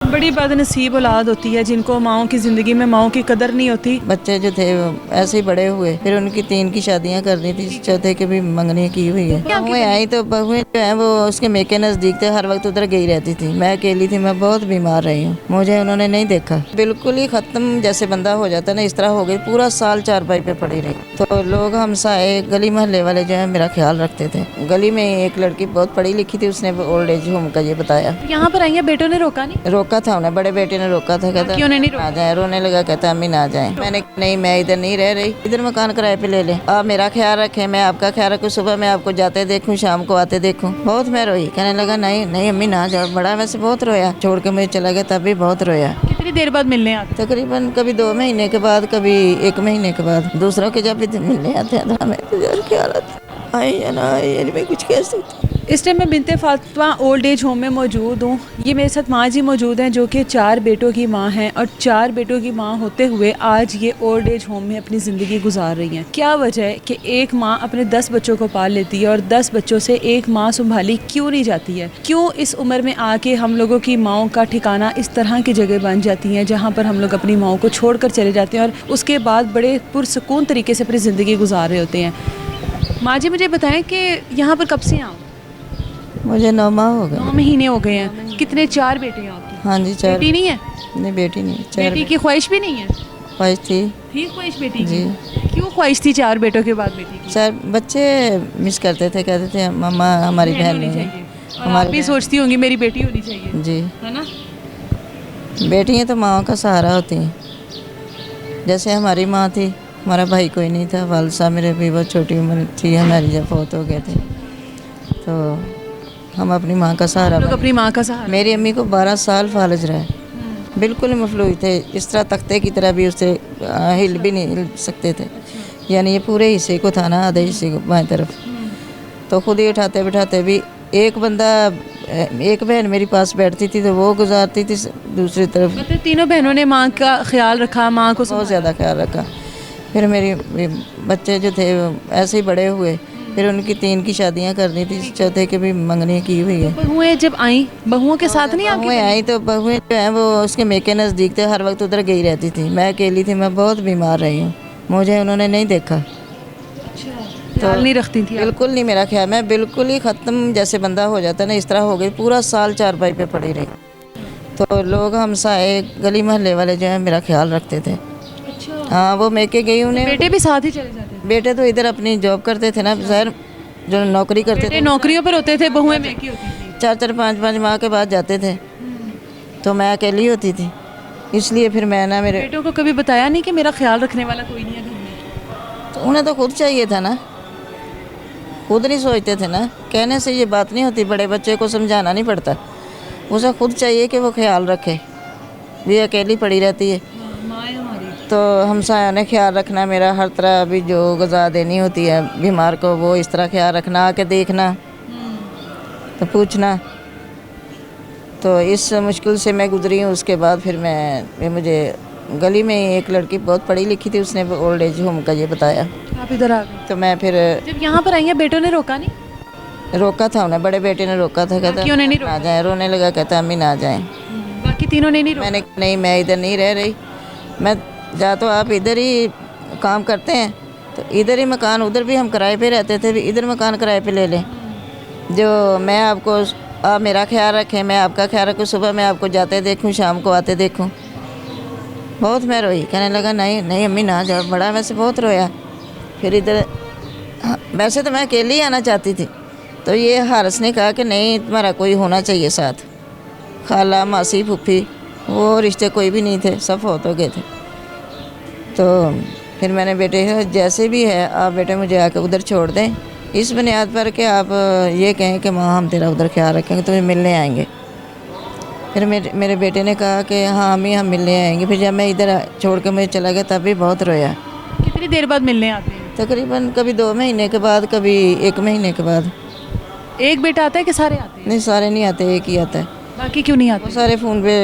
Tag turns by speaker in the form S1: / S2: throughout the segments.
S1: बड़ी बदनसीब औलाद होती है जिनको माओं की ज़िंदगी में माओं की कदर नहीं होती।
S2: बच्चे जो थे वो ऐसे ही बड़े हुए, फिर उनकी 3 की शादियां कर दी थी, चौथे की भी मंगनी की हुई है। बहुएं आई तो बहुएं जो है वो उसके मेके नज़दीक थे, हर वक्त उधर गई रहती थी। मैं अकेली थी, मैं बहुत बीमार रही हूँ, मुझे उन्होंने नहीं देखा। बिल्कुल ही ख़त्म जैसे बंदा हो जाता ना, इस तरह हो गई। पूरा साल चारपाई पे पड़ी रही। तो लोग हमसाए गली मोहल्ले वाले जो है मेरा ख्याल रखते थे। गली में एक लड़की बहुत पढ़ी लिखी थी, उसने ओल्ड एज होम का ये बताया।
S1: यहाँ पर आई है, बेटों ने रोका नहीं?
S2: रोका था उन्हें, बड़े बेटे ने रोका था, कहता
S1: क्यों नहीं रोका?
S2: आ जाए, रोने लगा, कहता अम्मी ना जाए। मैंने नहीं, मैं इधर नहीं रह रही, इधर मकान किराए पे ले ले, आप मेरा ख्याल रखें, मैं आपका ख्याल रखूँ, सुबह मैं आपको जाते देखूँ, शाम को आते देखूँ। बहुत मैं रोई, कहने लगा नहीं नहीं अम्मी ना जाओ। बड़ा वैसे बहुत रोया, छोड़ के मुझे चला गया, तब भी बहुत रोया।
S1: कितनी देर बाद मिलने आते?
S2: तकरीबन कभी 2 महीने के बाद, कभी 1 महीने के बाद। दूसरों के जब भी मिलने आते हैं तो हमें ख्याल आता आई या ना आई, मैं कुछ कह सकती।
S1: इस टाइम मैं बिनते फातिमा ओल्ड एज होम में मौजूद हूँ। ये मेरे साथ माँ जी मौजूद हैं जो कि 4 बेटों की माँ हैं, और 4 बेटों की माँ होते हुए आज ये ओल्ड एज होम में अपनी ज़िंदगी गुजार रही हैं। क्या वजह है कि एक माँ अपने 10 बच्चों को पाल लेती है और 10 बच्चों से एक माँ संभाली क्यों नहीं जाती है? क्यों इस उम्र में आके हम लोगों की माँओं का ठिकाना इस तरह की जगह बन जाती हैं जहाँ पर हम लोग अपनी माँओं को छोड़ कर चले जाते हैं और उसके बाद बड़े पुरसकून तरीके से अपनी ज़िंदगी गुजार रहे होते हैं? माँ जी मुझे बताएं कि यहाँ पर कब से आओ?
S2: मुझे 9 माह हो गए।
S1: 9 महीने हो गए हैं। कितने? 4 बेटे हैं आपकी?
S2: हाँ जी 4।
S1: बेटी नहीं है?
S2: नहीं बेटी नहीं, 4
S1: बेटी की ख्वाहिश भी नहीं है?
S2: ख्वाहिश थी
S1: ख्वाहिश बेटी
S2: जी।
S1: की? क्यों ख्वाहिश थी 4 बेटों के बाद बेटी की?
S2: 4 बच्चे मिस करते थे, कहते थे मम्मा हमारी बहन
S1: होनी
S2: नहीं है।
S1: चाहिए। और आप भी सोचती होंगी मेरी बेटी होनी चाहिए,
S2: जी।
S1: है ना?
S2: बेटियाँ तो माँ का सहारा होती हैं। जैसे हमारी माँ थी, हमारा भाई कोई नहीं था, वालिद साहब मेरे भी बहुत छोटी उम्र थी हमारी जब फौत हो गए थे, तो हम अपनी माँ का सहारा
S1: लोग
S2: बने।
S1: अपनी माँ का सहारा।
S2: मेरी अम्मी को 12 साल फालज रहे, बिल्कुल मफलूज थे, इस तरह तख्ते की तरह भी उससे हिल भी नहीं हिल सकते थे। यानी ये पूरे हिस्से को था ना, आधे हिस्से को बाएं तरफ, तो खुद ही उठाते बिठाते भी। एक बहन मेरी पास बैठती थी तो वो गुजारती थी दूसरी तरफ।
S1: मतलब तीनों बहनों ने माँ का ख्याल रखा, माँ को
S2: बहुत ज़्यादा ख्याल रखा। फिर मेरी बच्चे जो थे वो ऐसे ही बड़े हुए, फिर उनकी 3 की शादियां कर दी थी, चौथे की भी मंगनी की हुई है।
S1: बहुएं जब आई, बहुओं के साथ नहीं आके?
S2: बहुएं आई तो बहुएं जो है वो उसके मेके नज़दीक थे, हर वक्त उधर गई रहती थी। मैं अकेली थी, मैं बहुत बीमार रही हूँ, मुझे उन्होंने नहीं देखा।
S1: ख्याल नहीं रखती थी?
S2: बिल्कुल नहीं मेरा ख्याल, मैं बिल्कुल ही ख़त्म जैसे बंदा हो जाता ना, इस तरह हो गई। पूरा साल चारपाई पे पड़ी रही। तो लोग हमसाए गली मोहल्ले वाले जो है मेरा ख्याल रखते थे। हाँ वो मेके गई उन्हें।
S1: बेटे भी साथ ही चले जाते थे?
S2: बेटे तो इधर अपनी जॉब करते थे ना, ज़ाहिर जो नौकरी करते थे
S1: नौकरियों पर होते थे, बहुएं मेकी होती थी।
S2: 4-4 5-5 माह के बाद जाते थे, तो मैं अकेली होती थी, इसलिए फिर मैं ना मेरे
S1: बेटों को कभी बताया नहीं कि मेरा ख्याल रखने वाला कोई नहीं है घर में?
S2: तो उन्हें तो खुद चाहिए था ना, खुद नहीं सोचते थे ना। कहने से ये बात नहीं होती, बड़े बच्चे को समझाना नहीं पड़ता, उसे खुद चाहिए कि वो ख्याल रखे। ये अकेली पड़ी रहती है, तो हमसाया ने ख्याल रखना मेरा, हर तरह अभी जो गज़ा देनी होती है बीमार को वो इस तरह ख्याल रखना, आके देखना तो पूछना। तो इस मुश्किल से मैं गुजरी हूँ। उसके बाद फिर मुझे गली में एक लड़की बहुत पढ़ी लिखी थी, उसने ओल्ड एज होम का ये बताया।
S1: आप इधर आ गए?
S2: तो मैं फिर
S1: जब यहाँ पर आई हैं बेटों ने रोका नहीं?
S2: रोका था उन्हें, बड़े बेटे ने रोका था, कहता
S1: क्यों नहीं
S2: ना जाए, रोने लगा, कहता अम्मी ना जाए।
S1: बाकी तीनों ने नहीं रोका?
S2: मैंने नहीं, मैं इधर नहीं रह रही, मैं जा तो आप इधर ही काम करते हैं तो इधर ही मकान, उधर भी हम किराए पे रहते थे, भी इधर मकान किराए पे ले लें, जो मैं आपको, आप मेरा ख्याल रखें, मैं आपका ख्याल रखूँ, सुबह मैं आपको जाते देखूँ, शाम को आते देखूँ। बहुत मैं रोई, कहने लगा नहीं नहीं अम्मी ना जाओ। बड़ा वैसे बहुत रोया। फिर इधर वैसे तो मैं अकेली ही आना चाहती थी, तो ये हारिस ने कहा कि नहीं तुम्हारा कोई होना चाहिए साथ। खाला मासी फूफी वो रिश्ते कोई भी नहीं थे, सब फौत हो गए थे। तो फिर मैंने बेटे जैसे भी है आप बेटे मुझे आकर उधर छोड़ दें, इस बुनियाद पर कि आप ये कहें कि माँ हम तेरा उधर ख्याल रखेंगे, तुम्हें मिलने आएंगे। फिर मेरे बेटे ने कहा कि हाँ अम्मी हम मिलने आएंगे। फिर जब मैं इधर छोड़ के मुझे चला गया तब भी बहुत रोया।
S1: कितनी देर बाद मिलने आते हैं?
S2: तकरीबन कभी 2 महीने के बाद, कभी 1 महीने के बाद।
S1: एक बेटा आता है कि सारे आते हैं?
S2: नहीं सारे नहीं आते, एक ही आता है।
S1: बाकी क्यों नहीं आते?
S2: वो सारे फ़ोन पे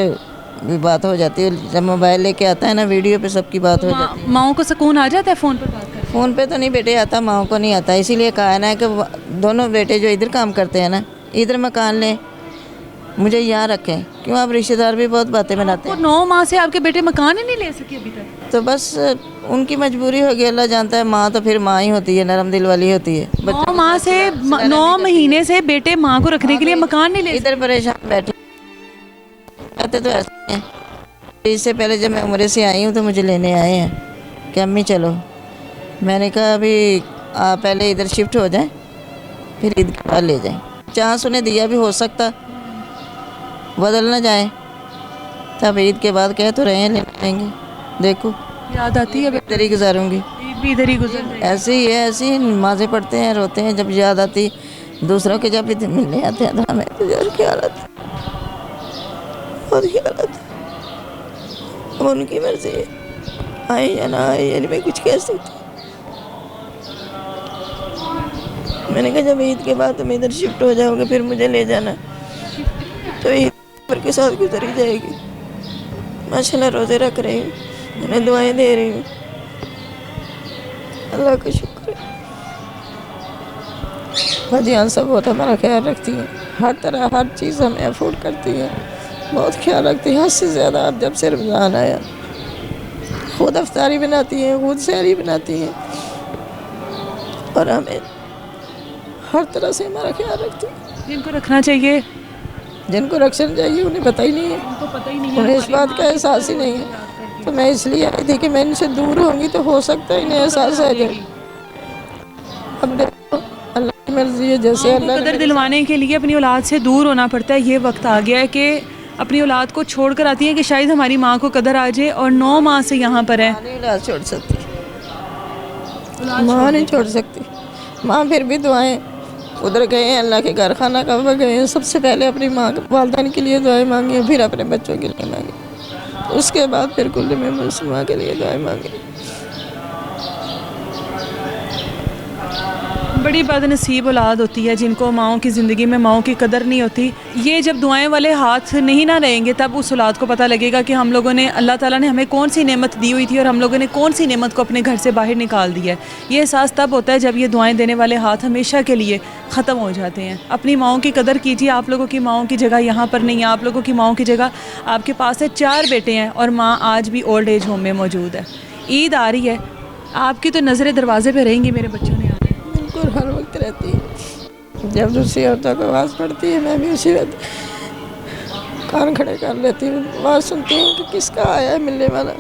S2: भी बात हो जाती है, जब मोबाइल लेके आता है ना वीडियो पे सबकी बात हो जाती है।
S1: माँओं को सुकून आ जाता है फ़ोन पर बात करके?
S2: फ़ोन पे तो नहीं बेटे आता, माँ को नहीं आता। इसीलिए कहा है ना कि दोनों बेटे जो इधर काम करते हैं ना, इधर मकान लें, मुझे यहाँ रखें। क्यों, आप रिश्तेदार भी बहुत बातें बनाते
S1: और
S2: हैं।
S1: 9 माह से आपके बेटे मकान ही नहीं ले सके अभी तक।
S2: तो बस उनकी मजबूरी होगी, अल्लाह जानता है। माँ तो फिर माँ ही होती है, नरम दिल वाली होती है।
S1: 9 माह से 9 महीने से बेटे माँ को रखने के लिए मकान नहीं ले
S2: इधर परेशान बैठे कहते तो ऐसे हैं। इससे पहले जब मैं उम्र से आई हूँ तो मुझे लेने आए हैं कि अम्मी चलो। मैंने कहा अभी आप पहले इधर शिफ्ट हो जाएं, फिर ईद के बाद ले जाएं। चांस उन्हें दिया भी, हो सकता बदल ना जाए। तब ईद के बाद कह तो रहे हैं ले लेंगे। देखो
S1: याद आती है,
S2: इधर ही गुजारूंगी।
S1: ईद भी इधर ही गुजर रही है।
S2: ऐसे ही है, ऐसे ही नमाज़ें पढ़ते हैं, रोते हैं जब याद आती। दूसरों के जब भी मिलने आते हैं तो हमें तो यार ख्याल आता, बहुत ख्याल आता। अब उनकी मर्जी है, आए या ना आए, यानी मैं कुछ कह सकती। मैंने कहा जब ईद के बाद तुम इधर शिफ्ट हो जाओगे फिर मुझे ले जाना। तो ईद भर के साथ गुजरी जाएगी। माशाल्लाह रोज़े रख रही हूँ, उन्हें दुआएं दे रही हूँ। अल्लाह का शुक्र है। भजियान सब बहुत हमारा ख्याल रखती हैं, हर तरह हर चीज़ हमें अफोर्ड करती हैं, बहुत ख्याल रखती हैं। हद से ज़्यादा। अब जब से रमज़ान आया खुद अफ्तारी बनाती हैं, खुद सहरी बनाती हैं और हमें हर तरह से हमारा ख्याल रखती हैं।
S1: जिनको रखना चाहिए,
S2: जिनको रक्षण चाहिए उन्हें पता ही नहीं है,
S1: उनको पता ही नहीं
S2: उन्हें इस बात का एहसास ही नहीं है। तो मैं इसलिए आई थी कि मैं इनसे दूर होंगी तो हो सकता है इन्हें एहसास आ जाए। अब देखो अल्लाह की मर्जी है, जैसे अल्लाह
S1: कदर दिलवाने के लिए अपनी औलाद से दूर होना पड़ता है। ये वक्त आ गया है कि अपनी औलाद को छोड़ कर आती है कि शायद हमारी माँ को कदर आ जाए, और 9 माह से यहाँ पर है।
S2: नहीं औलाद छोड़ सकती, माँ नहीं छोड़ सकती। माँ फिर भी दुआएं, उधर गए हैं अल्लाह के घर, खाना काबा गए हैं, सबसे पहले अपनी माँ वालदैन के लिए दुआएं मांगी, फिर अपने बच्चों के लिए मांगी, उसके बाद फिर कुल्ले में मुसलमान के लिए दुआएं मांगी।
S1: बड़ी बदनसीब औलाद होती है जिनको माओं की ज़िंदगी में माओं की कदर नहीं होती। ये जब दुआएं वाले हाथ नहीं ना रहेंगे तब उस औलाद को पता लगेगा कि हम लोगों ने, अल्लाह ताला ने हमें कौन सी नेमत दी हुई थी और हम लोगों ने कौन सी नेमत को अपने घर से बाहर निकाल दिया है। ये एहसास तब होता है जब ये दुआएं देने वाले हाथ हमेशा के लिए ख़त्म हो जाते हैं। अपनी माओं की कदर कीजिए। आप लोगों की माओं की जगह यहाँ पर नहीं है, आप लोगों की माओं की जगह आपके पास है। 4 बेटे हैं और माँ आज भी ओल्ड एज होम में मौजूद है। ईद आ रही है, आपकी तो नज़रें दरवाजे पर रहेंगी मेरे बच्चों ने आने।
S2: बिल्कुल हर वक्त रहती है। जब दूसरी औरतों को आवाज़ पड़ती है मैं भी उसी वक्त कान खड़े कर लेती हूँ, आवाज़ सुनती हूँ कि किसका आया है मिलने वाला।